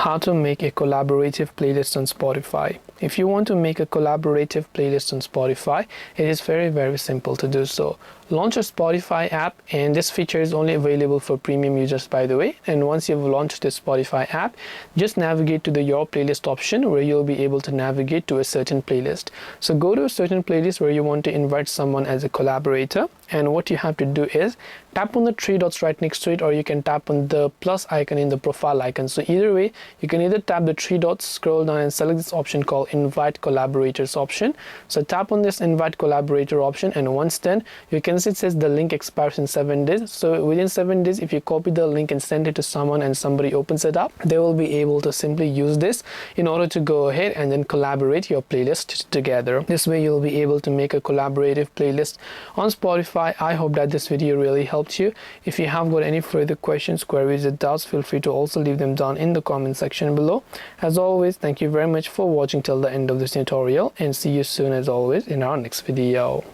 How to make a collaborative playlist on Spotify. If you want to make a collaborative playlist on Spotify, it is very simple to do so. Launch a Spotify app, and this feature is only available for premium users, by the way. And once you've launched the Spotify app, just navigate to the Your Playlist option, where you'll be able to navigate to a certain playlist. So go to a certain playlist where you want to invite someone as a collaborator, and what you have to do is tap on the three dots right next to it, or you can tap on the plus icon in the profile icon. So either way, you can either tap the three dots, scroll down and select this option called Invite Collaborators option. So tap on this Invite Collaborator option, and once done, you can see it says the link expires in 7 days. So within 7 days, if you copy the link and send it to someone and somebody opens it up, they will be able to simply use this in order to go ahead and then collaborate your playlist together. This way you'll be able to make a collaborative playlist on Spotify. I hope that this video really helped you. If you have got any further questions, queries or doubts, feel free to also leave them down in the comment section below. As always, thank you very much for watching till the end of this tutorial, and see you soon as always in our next video.